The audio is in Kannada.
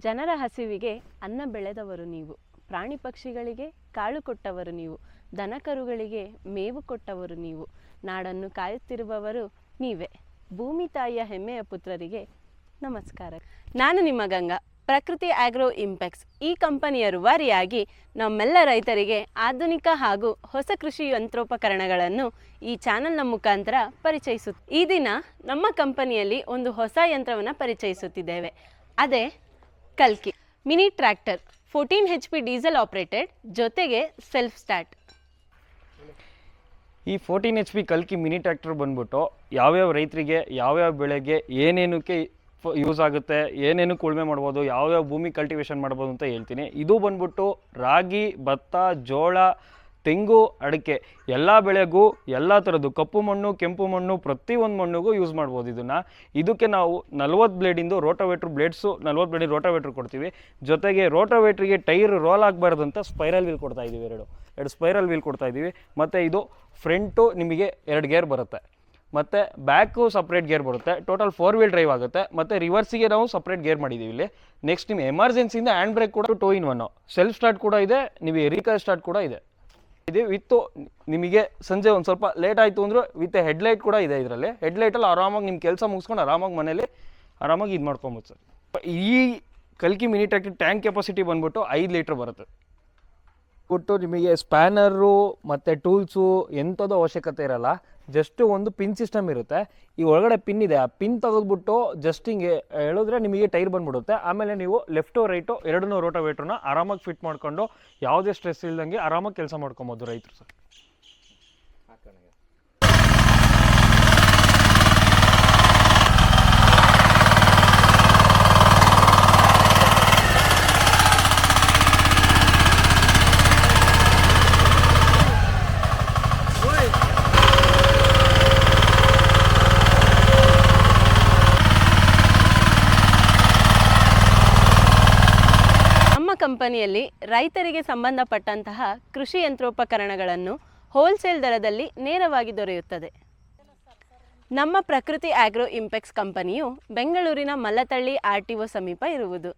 ಜನರ ಹಸಿವಿಗೆ ಅನ್ನ ಬೆಳೆದವರು ನೀವು, ಪ್ರಾಣಿ ಪಕ್ಷಿಗಳಿಗೆ ಕಾಳು ಕೊಟ್ಟವರು ನೀವು, ದನಕರುಗಳಿಗೆ ಮೇವು ಕೊಟ್ಟವರು ನೀವು, ನಾಡನ್ನು ಕಾಯುತ್ತಿರುವವರು ನೀವೇ. ಭೂಮಿ ತಾಯಿಯ ಹೆಮ್ಮೆಯ ಪುತ್ರರಿಗೆ ನಮಸ್ಕಾರ. ನಾನು ನಿಮ್ಮ ಗಂಗಾ. ಪ್ರಕೃತಿ ಆಗ್ರೋ ಇಂಪೆಕ್ಸ್ ಈ ಕಂಪನಿಯ ರೂವಾರಿಯಾಗಿ ನಮ್ಮೆಲ್ಲ ರೈತರಿಗೆ ಆಧುನಿಕ ಹಾಗೂ ಹೊಸ ಕೃಷಿ ಯಂತ್ರೋಪಕರಣಗಳನ್ನು ಈ ಚಾನಲ್ನ ಮುಖಾಂತರ ಈ ದಿನ ನಮ್ಮ ಕಂಪನಿಯಲ್ಲಿ ಒಂದು ಹೊಸ ಯಂತ್ರವನ್ನು ಪರಿಚಯಿಸುತ್ತಿದ್ದೇವೆ. ಅದೇ ಕಲ್ಕಿ mini tractor 14 HP diesel operated, ಜೊತೆಗೆ ಸೆಲ್ಫ್ ಸ್ಟಾರ್ಟ್. ಈ 14 HP ಕಲ್ಕಿ ಮಿನಿ ಟ್ರ್ಯಾಕ್ಟರ್ ಬಂದ್ಬಿಟ್ಟು ಯಾವ್ಯಾವ ರೈತರಿಗೆ ಯಾವ್ಯಾವ ಬೆಳೆಗೆ ಏನೇನಕ್ಕೆ ಯೂಸ್ ಆಗುತ್ತೆ, ಏನೇನು ಉಳುಮೆ ಮಾಡ್ಬೋದು, ಯಾವ್ಯಾವ ಭೂಮಿ ಕಲ್ಟಿವೇಶನ್ ಮಾಡ್ಬೋದು ಅಂತ ಹೇಳ್ತೀನಿ. ಇದು ಬಂದ್ಬಿಟ್ಟು ರಾಗಿ, ಭತ್ತ, ಜೋಳ, ತೆಂಗು, ಅಡಿಕೆ ಎಲ್ಲ ಬೆಳೆಗೂ ಎಲ್ಲ ಥರದ್ದು ಕಪ್ಪು ಮಣ್ಣು, ಕೆಂಪು ಮಣ್ಣು, ಪ್ರತಿಯೊಂದು ಮಣ್ಣಿಗೂ ಯೂಸ್ ಮಾಡ್ಬೋದು. ಇದಕ್ಕೆ ನಾವು 40 ಬ್ಲೇಡಿಂದು ರೋಟೋವೇಟ್ರ್ ಬ್ಲೇಡ್ಸು 40 ಬ್ಲೇಡಿನ ರೋಟೋವೇಟ್ರ್ ಕೊಡ್ತೀವಿ. ಜೊತೆಗೆ ರೋಟೋವೇಟ್ರಿಗೆ ಟೈರ್ ರೋಲ್ ಆಗಬಾರ್ದು ಅಂತ ಸ್ಪೈರಲ್ ವೀಲ್ ಕೊಡ್ತಾ ಇದ್ದೀವಿ. ಎರಡು ಸ್ಪೈರಲ್ ವೀಲ್ ಕೊಡ್ತಾ ಇದ್ದೀವಿ. ಮತ್ತು ಇದು ಫ್ರಂಟು ನಿಮಗೆ 2 ಗೇರ್ ಬರುತ್ತೆ, ಮತ್ತು ಬ್ಯಾಕು ಸಪ್ರೇಟ್ ಗೇರ್ ಬರುತ್ತೆ. ಟೋಟಲ್ 4 ವೀಲ್ ಡ್ರೈವ್ ಆಗುತ್ತೆ. ಮತ್ತು ರಿವರ್ಸಿಗೆ ನಾವು ಸಪ್ರೇಟ್ ಗೇರ್ ಮಾಡಿದ್ದೀವಿ ಇಲ್ಲಿ. ನೆಕ್ಸ್ಟ್ ನಿಮ್ಮ ಎಮರ್ಜೆನ್ಸಿಯಿಂದ ಹ್ಯಾಂಡ್ ಬ್ರೇಕ್ ಕೂಡ 2 in 1, ಸೆಲ್ಫ್ ಸ್ಟಾರ್ಟ್ ಕೂಡ ಇದೆ, ನೀವು ಎರಿಕಾ ಸ್ಟಾರ್ಟ್ ಕೂಡ ಇದೆ. ವಿತ್ತು ನಿಮಗೆ ಸಂಜೆ ಒಂದು ಸ್ವಲ್ಪ ಲೇಟ್ ಆಯಿತು ಅಂದರೆ ವಿತ್ ಹೆಡ್ಲೈಟ್ ಕೂಡ ಇದೆ. ಇದರಲ್ಲಿ ಹೆಡ್ಲೈಟಲ್ಲಿ ಆರಾಮಾಗಿ ನಿಮ್ಮ ಕೆಲಸ ಮುಗಿಸ್ಕೊಂಡು ಆರಾಮಾಗಿ ಮನೇಲಿ ಆರಾಮಾಗಿ ಇದು ಮಾಡ್ಕೊಬೋದು ಸರ್. ಈ ಕಲ್ಕಿ ಮಿನಿ ಟ್ರ್ಯಾಕ್ಟರ್ ಟ್ಯಾಂಕ್ ಕೆಪಾಸಿಟಿ ಬಂದ್ಬಿಟ್ಟು 5 ಲೀಟ್ರ್ ಬರುತ್ತೆ. ನಿಮಗೆ ಸ್ಪ್ಯಾನರು ಮತ್ತು ಟೂಲ್ಸು ಎಂಥದ್ದು ಅವಶ್ಯಕತೆ ಇರಲ್ಲ. ಜಸ್ಟ್ ಒಂದು ಪಿನ್ ಸಿಸ್ಟಮ್ ಇರುತ್ತೆ. ಈ ಒಳಗಡೆ ಪಿನ್ ಇದೆ, ಆ ಪಿನ್ ತೆಗೆದ್ಬಿಟ್ಟು ಜಸ್ಟ್ ಹಿಂಗೆ ಹೇಳಿದ್ರೆ ನಿಮಗೆ ಟೈರ್ ಬಂದ್ಬಿಡುತ್ತೆ. ಆಮೇಲೆ ನೀವು ಲೆಫ್ಟು ರೈಟು ಎರಡನ್ನೂ ರೋಟೋವೇಟ್ರನ್ನ ಆರಾಮಾಗಿ ಫಿಟ್ ಮಾಡಿಕೊಂಡು ಯಾವುದೇ ಸ್ಟ್ರೆಸ್ ಇಲ್ದಂಗೆ ಆರಾಮಾಗಿ ಕೆಲಸ ಮಾಡ್ಕೊಬೋದು ರೈತರು ಸರ್. ಕಂಪನಿಯಲ್ಲಿ ರೈತರಿಗೆ ಸಂಬಂಧಪಟ್ಟಂತಹ ಕೃಷಿ ಯಂತ್ರೋಪಕರಣಗಳನ್ನು ಹೋಲ್ಸೇಲ್ ದರದಲ್ಲಿ ನೇರವಾಗಿ ದೊರೆಯುತ್ತದೆ. ನಮ್ಮ ಪ್ರಕೃತಿ ಆಗ್ರೋ ಇಂಪೆಕ್ಸ್ ಕಂಪನಿಯು ಬೆಂಗಳೂರಿನ ಮಲ್ಲತಳ್ಳಿ RTO ಸಮೀಪ ಇರುವುದು.